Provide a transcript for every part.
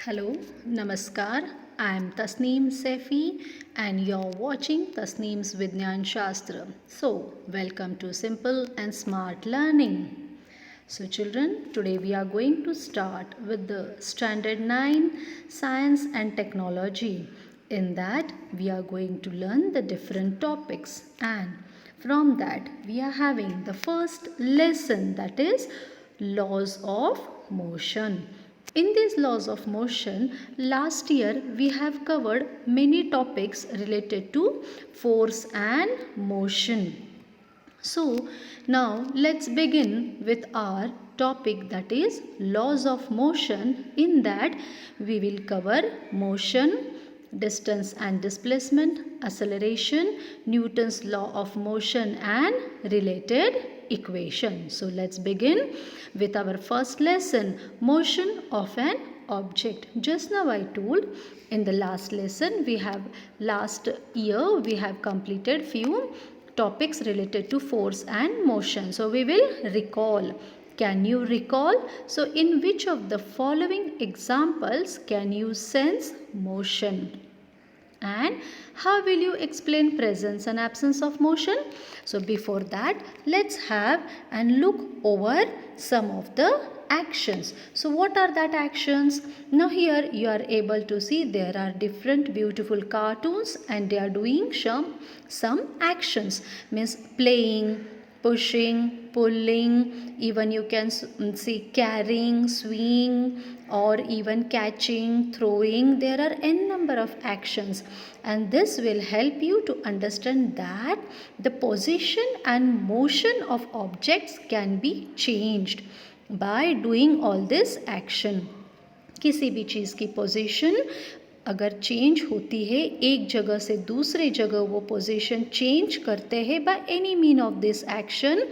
Hello, Namaskar. I am Tasneem Sefi and you're watching Tasneem's Vidyan Shastra. So, welcome to Simple and Smart Learning. So, children, today we are going to start with the Standard 9 Science and Technology. In that, we are going to learn the different topics, and from that, we are having the first lesson, that is laws of motion. In these laws of motion, last year we have covered many topics related to force and motion. So, now let's begin with our topic, that is laws of motion. In that, we will cover motion, distance and displacement, acceleration, Newton's law of motion and related equation. So let's begin with our first lesson, motion of an object. Just now I told in the last lesson, last year we have completed few topics related to force and motion. So we will recall. Can you recall? So in which of the following examples can you sense motion? And how will you explain presence and absence of motion? So before that, let's have and look over some of the actions. So what are that actions? Now here you are able to see there are different beautiful cartoons and they are doing some actions, means playing, pushing, pulling, even you can see carrying, swinging, or even catching, throwing. There are n number of actions, and this will help you to understand that the position and motion of objects can be changed by doing all this action. किसी भी चीज़ की position अगर change होती है, एक जगह से दूसरे जगह वो पोजीशन चेंज करते हैं by any mean of this action,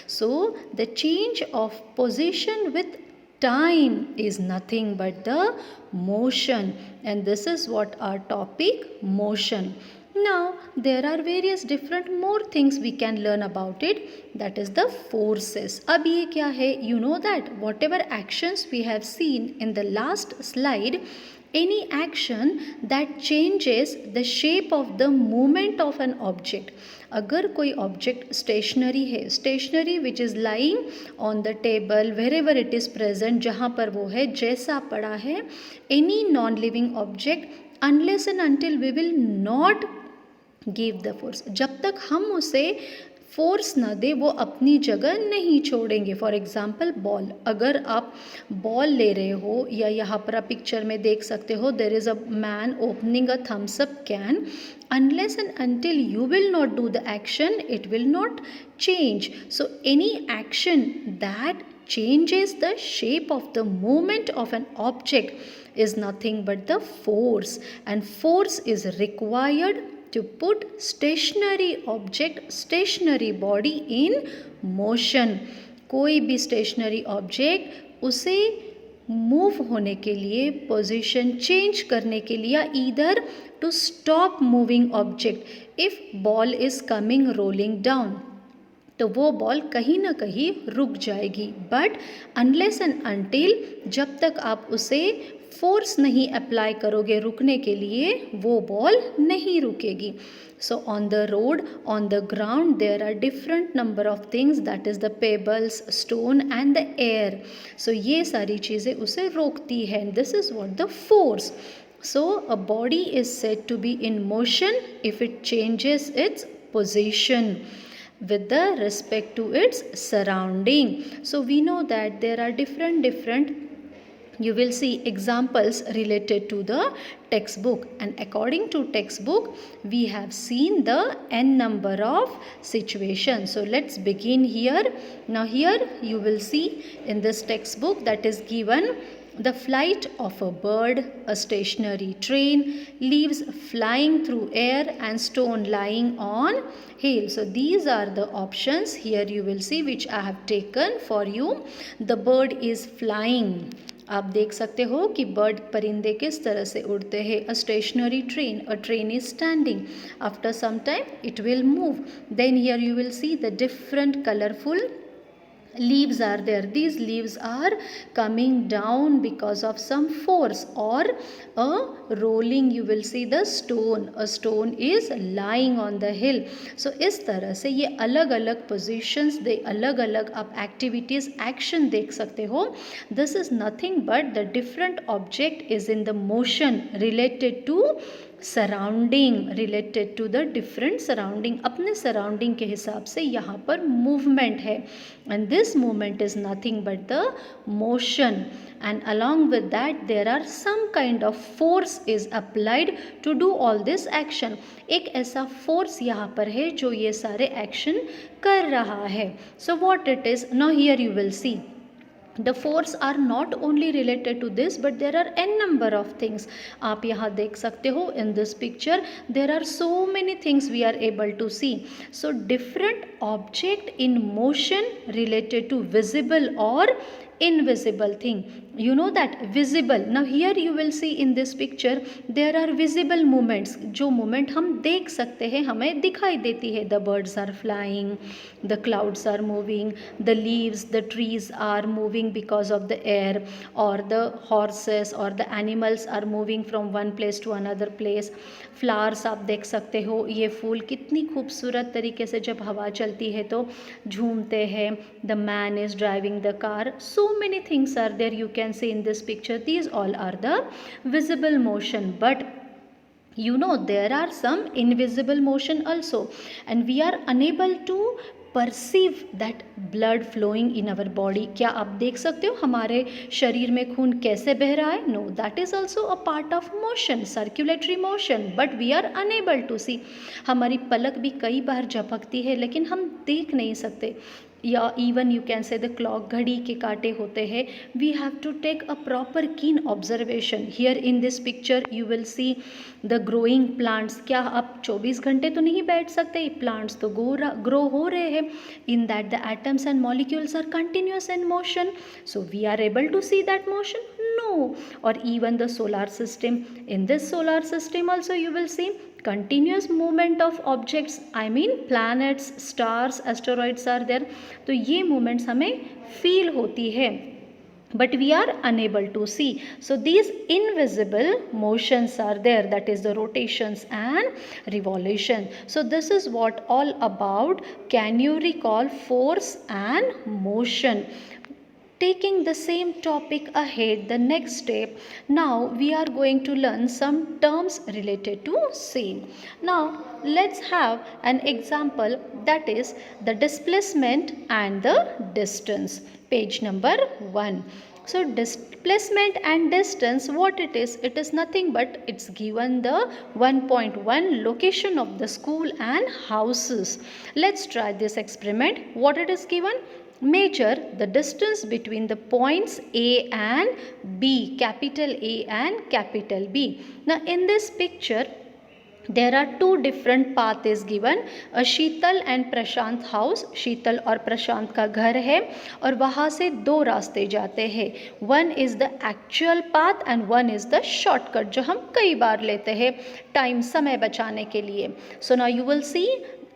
so the change of position with time is nothing but the motion, and this is what our topic, motion. Now there are various different more things we can learn about it, that is the forces. अब ये क्या है? You know that whatever actions we have seen in the last slide, any action that changes the shape of the movement of an object. अगर कोई object stationary है, stationary which is lying on the table, wherever it is present, जहाँ पर वो है, जैसा पड़ा है, any non living object, unless and until we will not give the force, जब तक हम उसे फोर्स न दे वो अपनी जगह नहीं छोड़ेंगे. फॉर एग्जाम्पल बॉल, अगर आप बॉल ले रहे हो, या यहाँ पर आप पिक्चर में देख सकते हो, there is a man opening a thumbs up can, unless and until you will not do the action, it will not change. So any action that changes the shape of the movement of an object is nothing but the force, and force is required to put stationary object, stationary body in motion. कोई भी stationary object उसे move होने के लिए, position change करने के लिए, either to stop moving object. If ball is coming rolling down, तो वो बॉल कहीं ना कहीं रुक जाएगी, बट अनलेस एंड अनटिल, जब तक आप उसे फोर्स नहीं अप्लाई करोगे रुकने के लिए, वो बॉल नहीं रुकेगी. So on the road, on the ground, there are different number of things, that is the pebbles, stone and the air. So ये सारी चीज़ें उसे रोकती हैं. This is what the force. So a body is said to be in motion if it changes its position with the respect to its surrounding. So we know that there are different you will see examples related to the textbook, and according to textbook we have seen the n number of situations. So let's begin here. Now here you will see in this textbook that is given the flight of a bird, a stationary train, leaves flying through air, and stone lying on hill. So these are the options here you will see which I have taken for you. The bird is flying. आप देख सकते हो कि bird, परिंदे किस तरह से उड़ते हैं. A stationary train, a train is standing, after some time it will move. Then here you will see the different colourful leaves are there. These leaves are coming down because of some force, or a rolling, you will see the stone, a stone is lying on the hill. So इस तरह से ये अलग अलग positions, दे अलग अलग आप activities action देख सकते हो. This is nothing but the different object is in the motion related to surrounding, related to the different surrounding. अपने सराउंडिंग के हिसाब से यहाँ पर मूवमेंट है, and this movement is nothing but the motion, and along with that there are some kind of force is applied to do all this action. एक ऐसा force यहाँ पर है जो ये सारे एक्शन कर रहा है. So what it is, now here you will C the force are not only related to this but there are n number of things. आप यहाँ देख सकते हो in this picture there are so many things we are able to see. So different object in motion related to visible or invisible thing. You know that visible, now here you will see in this picture there are visible movements. जो movement हम देख सकते हैं, हमें दिखाई देती है. The birds are flying, the clouds are moving, the leaves, the trees are moving because of the air, or the horses or the animals are moving from one place to another place. Flowers आप देख सकते हो, ये फूल कितनी खूबसूरत तरीके से जब हवा चलती है तो झूमते हैं. The man is driving the car. So many things are there you can see in this picture. These all are the visible motion, but you know there are some invisible motion also, and we are unable to perceive that blood flowing in our body. क्या आप देख सकते हो हमारे शरीर में खून कैसे बह रहा है? No, that is also a part of motion, circulatory motion, but we are unable to see. हमारी पलक भी कई बार झपकती है लेकिन हम देख नहीं सकते. या even you can say the clock, घड़ी के कांटे होते हैं. We have to take a proper keen observation. Here in this picture you will see the growing plants. क्या आप 24 घंटे तो नहीं बैठ सकते, प्लांट्स तो ग्रो हो रहे हैं. In that the atoms and molecules are continuous in motion, so we are able to see that motion. No. Or even the solar system. In this solar system also you will see continuous movement of objects. I mean planets, stars, asteroids are there. तो ये movements हमें feel होती है, but we are unable to see. So these invisible motions are there, that is the rotations and revolution. So this is what all about. Can you recall force and motion? Taking the same topic ahead, the next step, now we are going to learn some terms related to same. Now let's have an example, that is the displacement and the distance. Page number 1. So displacement and distance, what it is nothing but it's given the 1.1 location of the school and houses. Let's try this experiment. What it is given? Measure the distance between the points A and B, capital A and capital B. Now in this picture there are two different path is given. A Sheetal and Prashant house, शीतल और प्रशांत का घर है और वहाँ से दो रास्ते जाते हैं. One is the actual path and one is the shortcut, जो हम कई बार लेते हैं टाइम, समय बचाने के लिए. So now you will see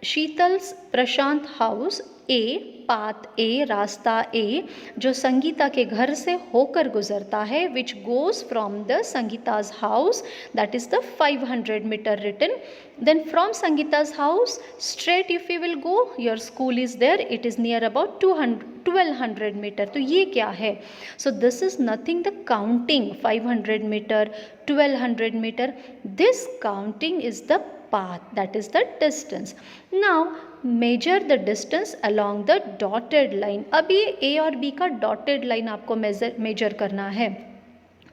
Sheetal's Prashant house A, path ए, रास्ता ए, जो संगीता के घर से होकर गुजरता है, which goes from the Sangeeta's house, that is the 500 metre return. Then from Sangeeta's house straight if you will go, your school is there, it is near about 1200 metre. तो ये क्या है? So this is nothing the counting 500 metre, 1200 metre. This counting is the path, that is the distance. Now measure the distance along the dotted line. अब ये A और B का dotted line आपको measure करना है.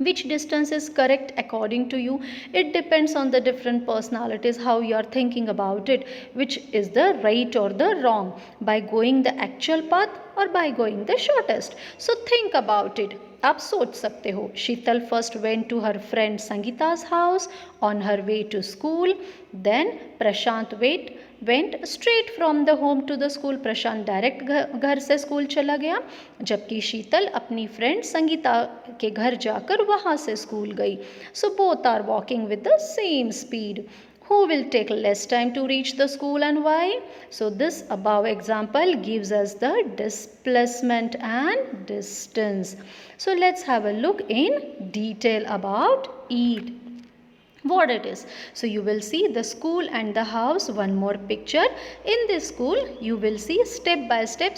Which distance is correct according to you? It depends on the different personalities, how you are thinking about it, which is the right or the wrong, by going the actual path or by going the shortest. So think about it. आप सोच सकते हो. शीतल first went to her friend Sangeeta's house on her way to school. Then Prashant went straight from the home to the school. Prashant direct घर से school चला गया, जबकि शीतल अपनी फ्रेंड संगीता के घर जाकर वहाँ से स्कूल गई. So both are walking with the same speed. Who will take less time to reach the school and why? So this above example gives us the displacement and distance. So let's have a look in detail about it. What it is. So you will see the school and the house. One more picture. In this school you will see step by step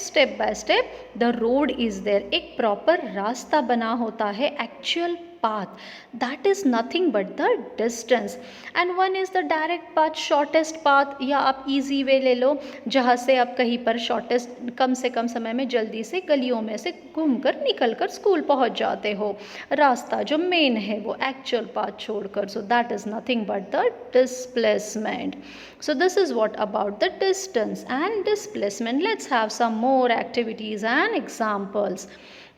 the road is there. एक proper रास्ता बना होता है, actual path, that is nothing but the distance, and one is the direct path, shortest path, या आप easy way ले लो जहाँ से आप कहीं पर shortest कम से कम समय में जल्दी से गलियों में से घूमकर निकल कर स्कूल पहुँच जाते हो. रास्ता जो मेन है वो actual path छोड़कर, so that is nothing but the displacement. So this is what about the distance and displacement. Let's have some more activities and examples.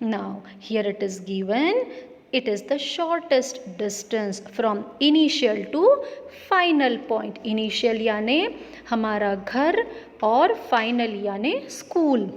Now here it is given. It is the shortest distance from initial to final point. Initial याने हमारा घर और final याने school.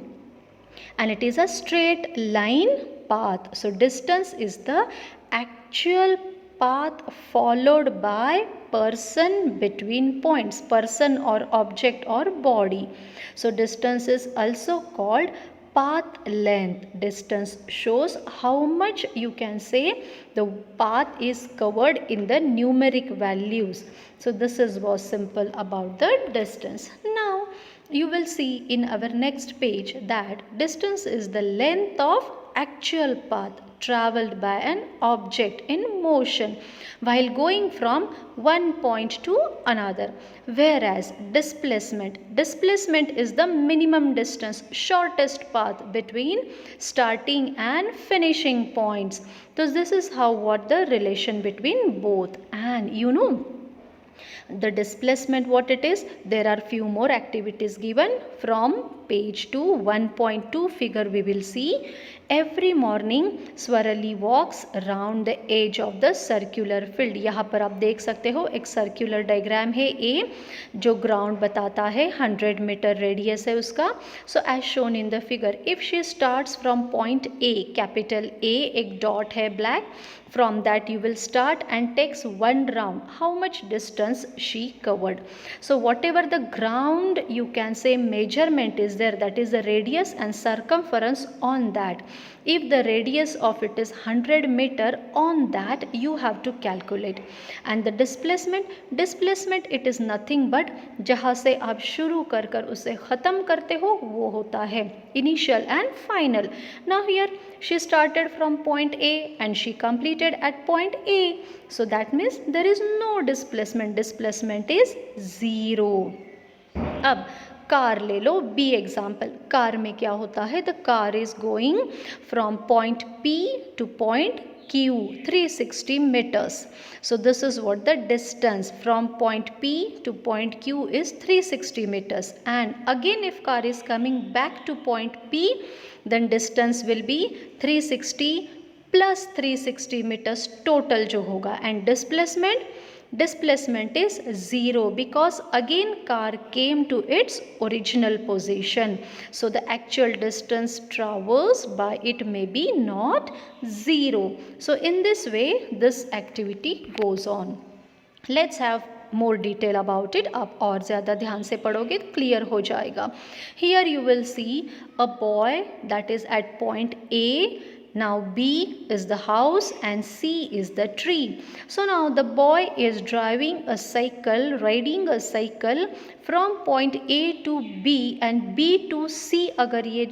And it is a straight line path. So distance is the actual path followed by person between points, person or object or body. So distance is also called path length. Distance shows how much you can say the path is covered in the numeric values. So this was simple about the distance. Now you will see in our next page that distance is the length of actual path traveled by an object in motion while going from one point to another, whereas displacement is the minimum distance, shortest path between starting and finishing points. So this is how what the relation between both. And you know the displacement what it is, there are few more activities given from page 2 1.2 figure. We will see every morning Swarali walks around the edge of the circular field. यहाँ पर आप देख सकते हो एक circular diagram है A जो ground बताता है 100 meter radius है उसका. So as shown in the figure, if she starts from point A, capital A एक dot है black, from that you will start and takes one round. How much distance she covered? So whatever the ground you can say measurement is there, that is the radius and circumference on that. If the radius of it is 100 meter, on that you have to calculate. And the displacement it is nothing but जहाँ से आप शुरू कर कर उसे ख़त्म करते हो वो होता है initial and final. Now here she started from point A and she completed at point A. So that means there is no displacement. Displacement is 0. अब कार ले लो बी एग्जाम्पल. कार में क्या होता है, the car is going from point P two point Q 360 meters. So this is what the distance from point P to point Q is 360 meters. And again if car is coming back to point P, then distance will be 360 plus 360 meters total जो होगा. And displacement is 0 because again car came to its original position. So the actual distance traversed by it may be not 0. So in this way this activity goes on. Let's have more detail about it. आप और ज़्यादा ध्यान से पढ़ोगे तो clear हो जाएगा. Here you will see a boy that is at point A. Now B is the house and C is the tree. So now the boy is riding a cycle from point A to B and B to C अगर ये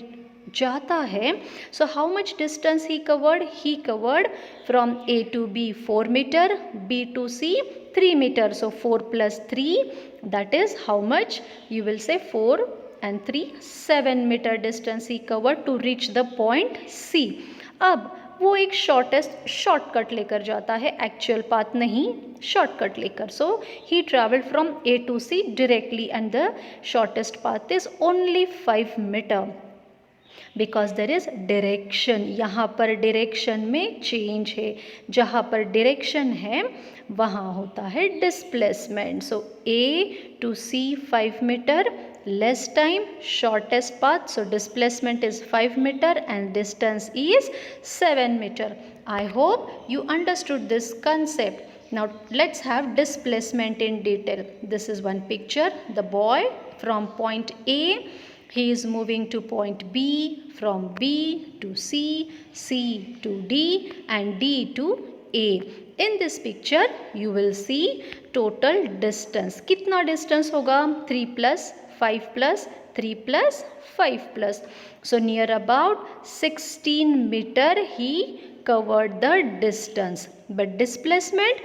जाता है. So how much distance he covered? He covered from A to B 4 meter, B to C 3 meter. So 4 plus 3, that is how much? You will say 4 and 3 7 meter distance he covered to reach the point C. अब वो एक shortcut लेकर जाता है, actual path नहीं, shortcut लेकर. So he travelled from A to C directly and the shortest path is only 5 metre because there is direction. यहाँ पर डायरेक्शन में चेंज है, जहाँ पर डायरेक्शन है वहाँ होता है displacement. So A to C 5 meter, less time, shortest path. So displacement is 5 meter and distance is 7 meter. I hope you understood this concept. Now let's have displacement in detail. This is one picture. The boy from point A, he is moving to point B, from B to C, C to D and D to A. In this picture you will see total distance. कितना distance होगा? 3 plus 5 plus 3 plus 5 plus. So near about 16 meter he covered the distance. But displacement,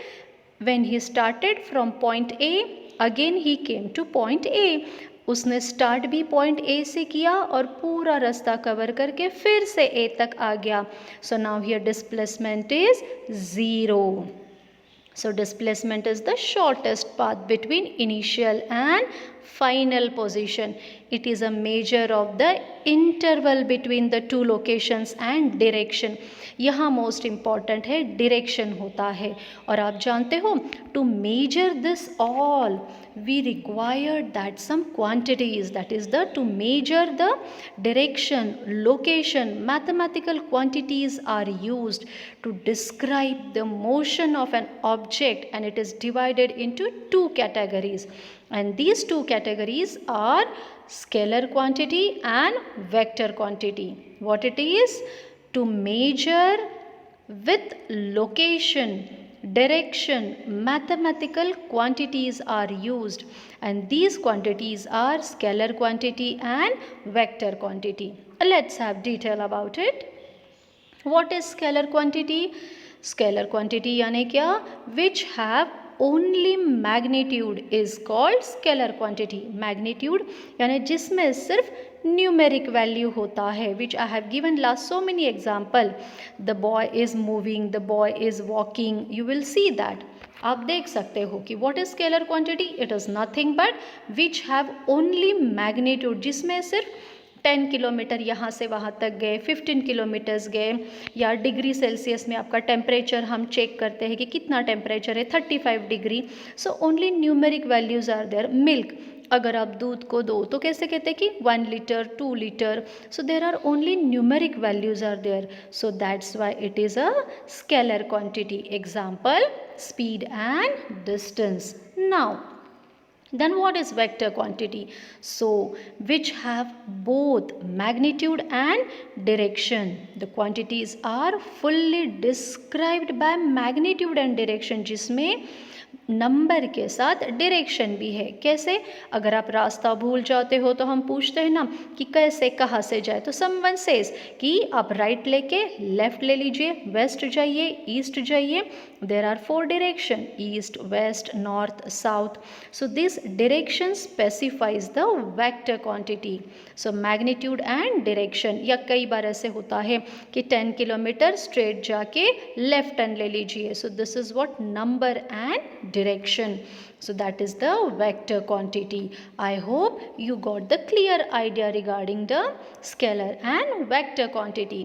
when he started from point A, again he came to point A. उसने start भी point A से किया और पूरा रास्ता cover करके फिर से ए तक आ गया. So now here displacement is 0. So displacement is the shortest path between initial and final position. It is a measure of the interval between the two locations and direction. यहाँ most important है direction होता है. और आप जानते हो, to measure this all we required that some quantities, that is the to measure the direction, location, mathematical quantities are used to describe the motion of an object, and it is divided into two categories, and these two categories are scalar quantity and vector quantity. What it is? To measure with location, direction, mathematical quantities are used, and these quantities are scalar quantity and vector quantity. Let's have detail about it. What is scalar quantity? Scalar quantity यानी क्या? Which have only magnitude is called scalar quantity. Magnitude यानी जिसमें सिर्फ numeric value होता है, which I have given last so many example. The boy is moving, the boy is walking. You will see that. आप देख सकते हो कि what is scalar quantity? It is nothing but which have only magnitude, जिसमें सिर्फ 10 kilometre यहाँ से वहाँ तक गए, 15 किलोमीटर्स गए, या डिग्री सेल्सियस में आपका टेम्परेचर हम चेक करते हैं कि कितना टेम्परेचर है, 35 degree. So only numeric values are there. Milk, अगर आप दूध को दो तो कैसे कहते हैं कि 1 litre 2 litre. So there are only numeric values are there. So that's why it is a scalar quantity. Example speed and distance. Now then what is vector quantity? So which have both magnitude and direction. The quantities are fully described by magnitude and direction, जिसमें number के साथ direction भी है. कैसे? अगर आप रास्ता भूल जाते हो तो हम पूछते हैं ना कि कैसे, कहाँ से जाए, तो समवन सेज कि आप राइट लेके लेफ्ट ले लीजिए, वेस्ट जाइए, ईस्ट जाइए. There are 4 direction: east, west, north, south. So this direction specifies the vector quantity. So magnitude and direction. या कई बार ऐसे होता है कि 10 किलोमीटर स्ट्रेट जाके लेफ्ट टर्न ले लीजिए. So this is what number and direction. So that is the vector quantity. I hope you got the clear idea regarding the scalar and vector quantity.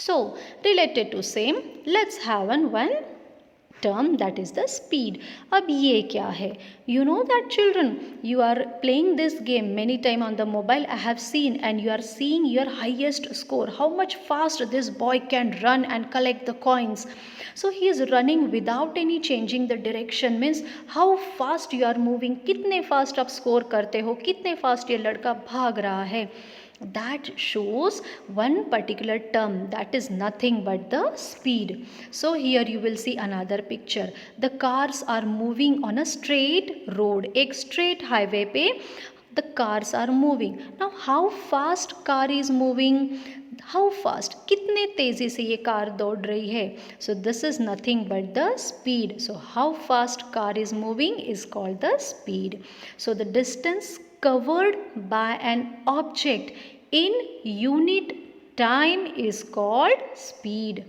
So related to same, let's have one term, that is the speed. अब ये क्या है? You know that children, you are playing this game many time on the mobile. I have seen, and you are seeing your highest score, how much fast this boy can run and collect the coins. So he is running without any changing the direction, means how fast you are moving, कितने fast आप score करते हो, कितने fast ये लड़का भाग रहा है. That shows one particular term, that is nothing but the speed. So here you will see another picture. The cars are moving on a straight road. एक straight highway पे the cars are moving. Now how fast car is moving? How fast? कितने तेज़ी से ये car दौड़ रही है? So this is nothing but the speed. So how fast car is moving is called the speed. So the distance covered by an object in unit time is called speed.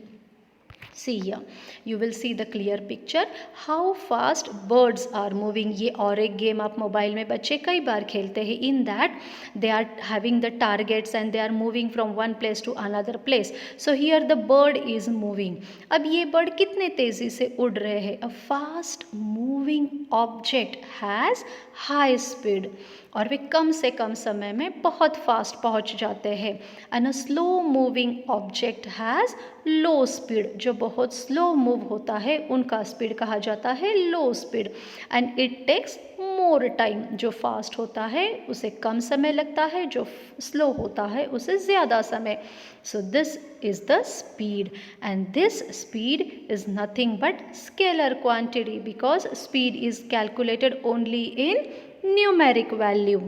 See here, you will see the clear picture how fast birds are moving. ये और एक game आप mobile में बच्चे कई बार खेलते हैं. In that they are having the targets and they are moving from one place to another place. So here the bird is moving. अब ये bird कितने तेज़ी से उड़ रहे हैं? A fast moving object has high speed. और वे कम से कम समय में बहुत फास्ट पहुंच जाते हैं. And a slow moving object has low speed. जो बहुत स्लो मूव होता है उनका स्पीड कहा जाता है low speed, and it takes more time. जो फास्ट होता है उसे कम समय लगता है, जो स्लो होता है उसे ज़्यादा समय। So this is the speed, and this speed is nothing but scalar quantity because speed is calculated only in numeric value.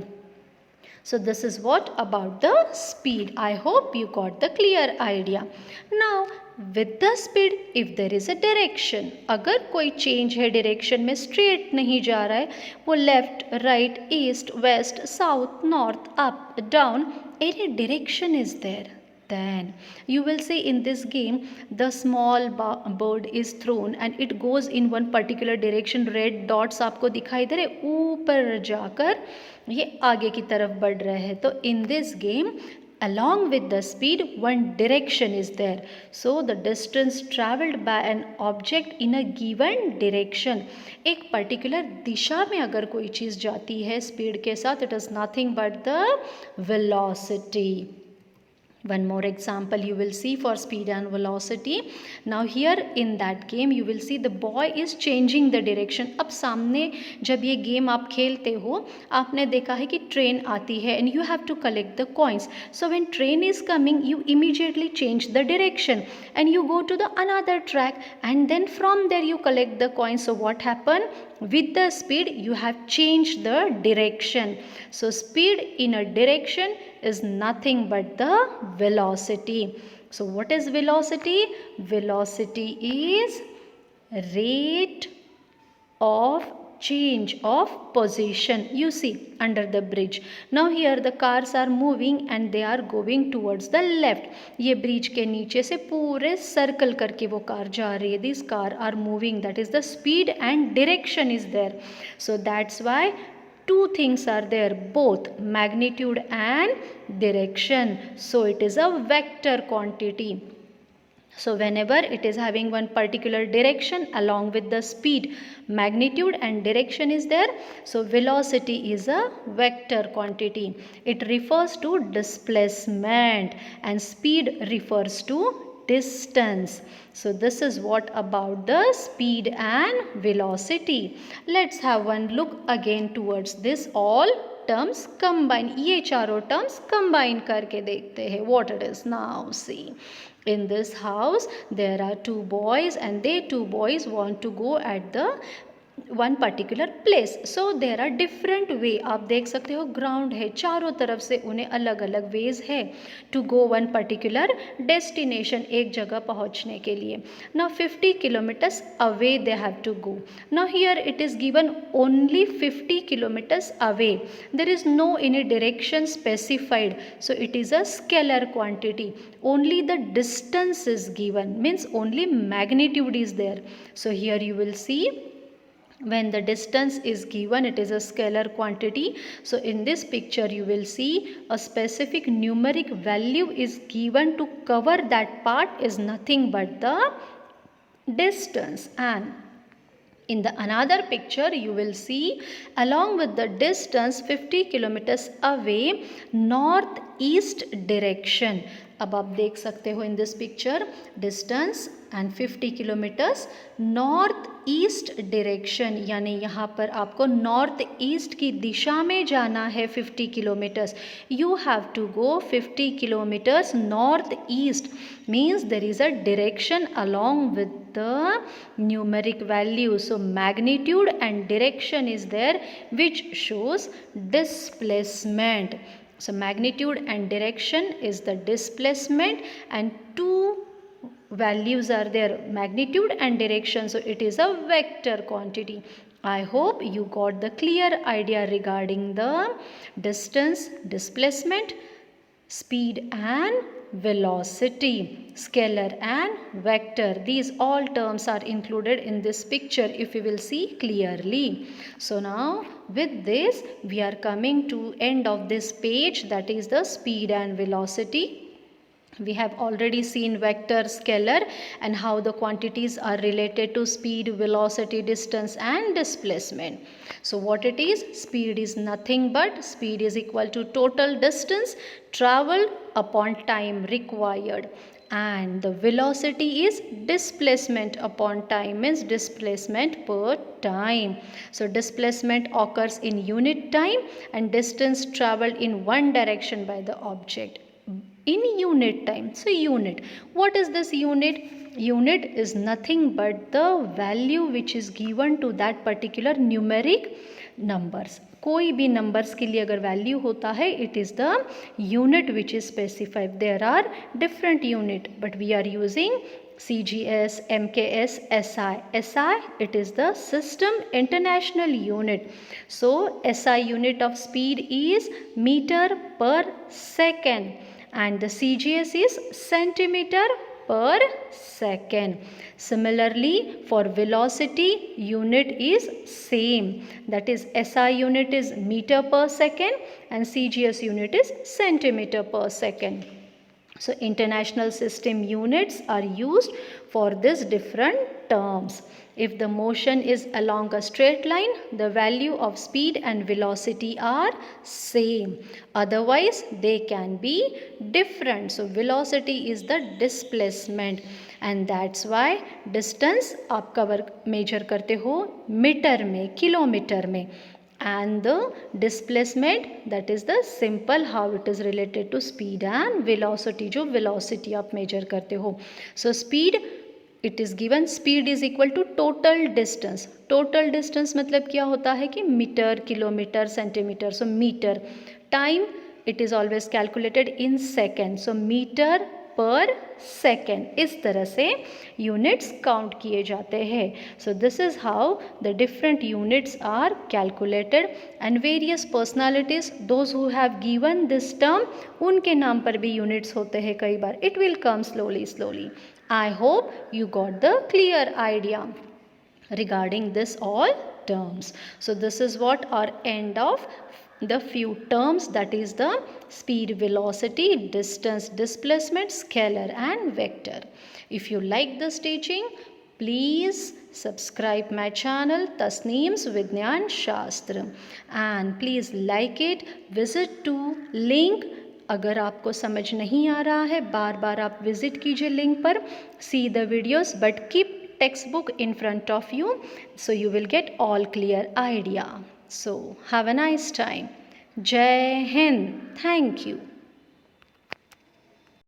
So this is what about the speed. I hope you got the clear idea. Now with the speed, if there is a direction, अगर कोई change है direction में, straight नहीं जा रहा है, वो left, right, east, west, south, north, up, down, any direction is there, then you will see in this game the small bird is thrown and it goes in one particular direction. red dots आपको दिखाई दे रहे, ऊपर जाकर ये आगे की तरफ बढ़ रहे हैं. तो in this game along with the speed one direction is there, so the distance traveled by an object in a given direction. एक particular दिशा में अगर कोई चीज़ जाती है स्पीड के साथ, it is nothing but the velocity. One more example you will see for speed and velocity. Now here in that game you will see the boy is changing the direction. अब सामने जब ये game आप खेलते हो, आपने देखा है कि ट्रेन आती है and you have to collect the coins. So when train is coming you immediately change the direction and you go to the another track and then from there you collect the coins. So what happened? With the speed you have changed the direction. So speed in a direction is nothing but the velocity. So what is velocity? Velocity is rate of change of position. You see under the bridge. Now here the cars are moving and they are going towards the left. ये bridge के नीचे से पूरे circle करके वो car जा रही है. These car are moving. That is the speed and direction is there. So that's why two things are there, both magnitude and direction. So it is a vector quantity. So whenever it is having one particular direction along with the speed, magnitude and direction is there. So velocity is a vector quantity. It refers to displacement and speed refers to distance. So this is what about the speed and velocity. Let's have one look again towards this all terms combine. ये चारों terms combine करके देखते हैं what it is. Now see. In this house there are two boys and they two boys want to go at the one particular place. So there are different way. आप देख सकते हो ground है, चारों तरफ से उन्हें अलग अलग वेज है to go one particular destination, एक जगह पहुंचने के लिए. Now 50 kilometers away they have to go. Now here it is given only 50 kilometers away. There is no any direction specified. So it is a scalar quantity. Only the distance is given, means only magnitude is there. So here you will see when the distance is given it is a scalar quantity. So in this picture you will see a specific numeric value is given to cover that part is nothing but the distance. And in the another picture you will see along with the distance 50 kilometers away northeast direction. अब आप देख सकते हो in this picture distance and 50 kilometers north east direction, यानी यहाँ पर आपको north east की दिशा में जाना है 50 kilometers. You have to go 50 kilometers north east, means there is a direction along with the numeric value. So magnitude and direction is there which shows displacement. So magnitude and direction is the displacement and two values are there, magnitude and direction. So it is a vector quantity. I hope you got the clear idea regarding the distance, displacement, speed and velocity, scalar and vector. These all terms are included in this picture if you will see clearly. So now with this we are coming to end of this page, that is the speed and velocity. We have already seen vector, scalar and how the quantities are related to speed, velocity, distance and displacement. So what it is? Speed is nothing but speed is equal to total distance travelled upon time required. and the velocity is displacement upon time, means displacement per time. So displacement occurs in unit time and distance traveled in one direction by the object in unit time. So unit, what is this unit? Unit is nothing but the value which is given to that particular numeric numbers. कोई भी numbers के लिए अगर value होता है, it is the unit which is specified. There are different unit but we are using CGS, MKS, SI. SI, it is the system international unit. So SI unit of speed is meter per second and the CGS is centimeter per second. Similarly, for velocity, unit is same. That is, SI unit is meter per second and CGS unit is centimeter per second. So international system units are used for this different terms. If the motion is along a straight line, the value of speed and velocity are same. Otherwise, they can be different. So velocity is the displacement and that's why distance आप cover measure करते हो metre में, kilometre में. And the displacement, that is the simple how it is related to speed and velocity, जो velocity आप measure करते हो. So speed, it is given, speed is equal to total distance. Total distance मतलब क्या होता है कि metre, kilometre, centimetre. So meter. Time, it is always calculated in seconds. So meter पर सेकेंड. इस तरह से यूनिट्स काउंट किए जाते हैं. So this is how the different units are calculated and various personalities those who have given this term, उनके नाम पर भी यूनिट्स होते हैं कई बार. It will come slowly slowly. I hope you got the clear idea regarding this all terms. So this is what our end of the few terms, that is the speed, velocity, distance, displacement, scalar and vector. If you like this teaching, please subscribe my channel Tasneem's Vidyan Shastra and please like it. Visit to link. अगर आपको समझ नहीं आ रहा है, बार बार आप visit कीजिए link पर. See the videos but keep textbook in front of you so you will get all clear idea. So have a nice time. Jai Hind. Thank you.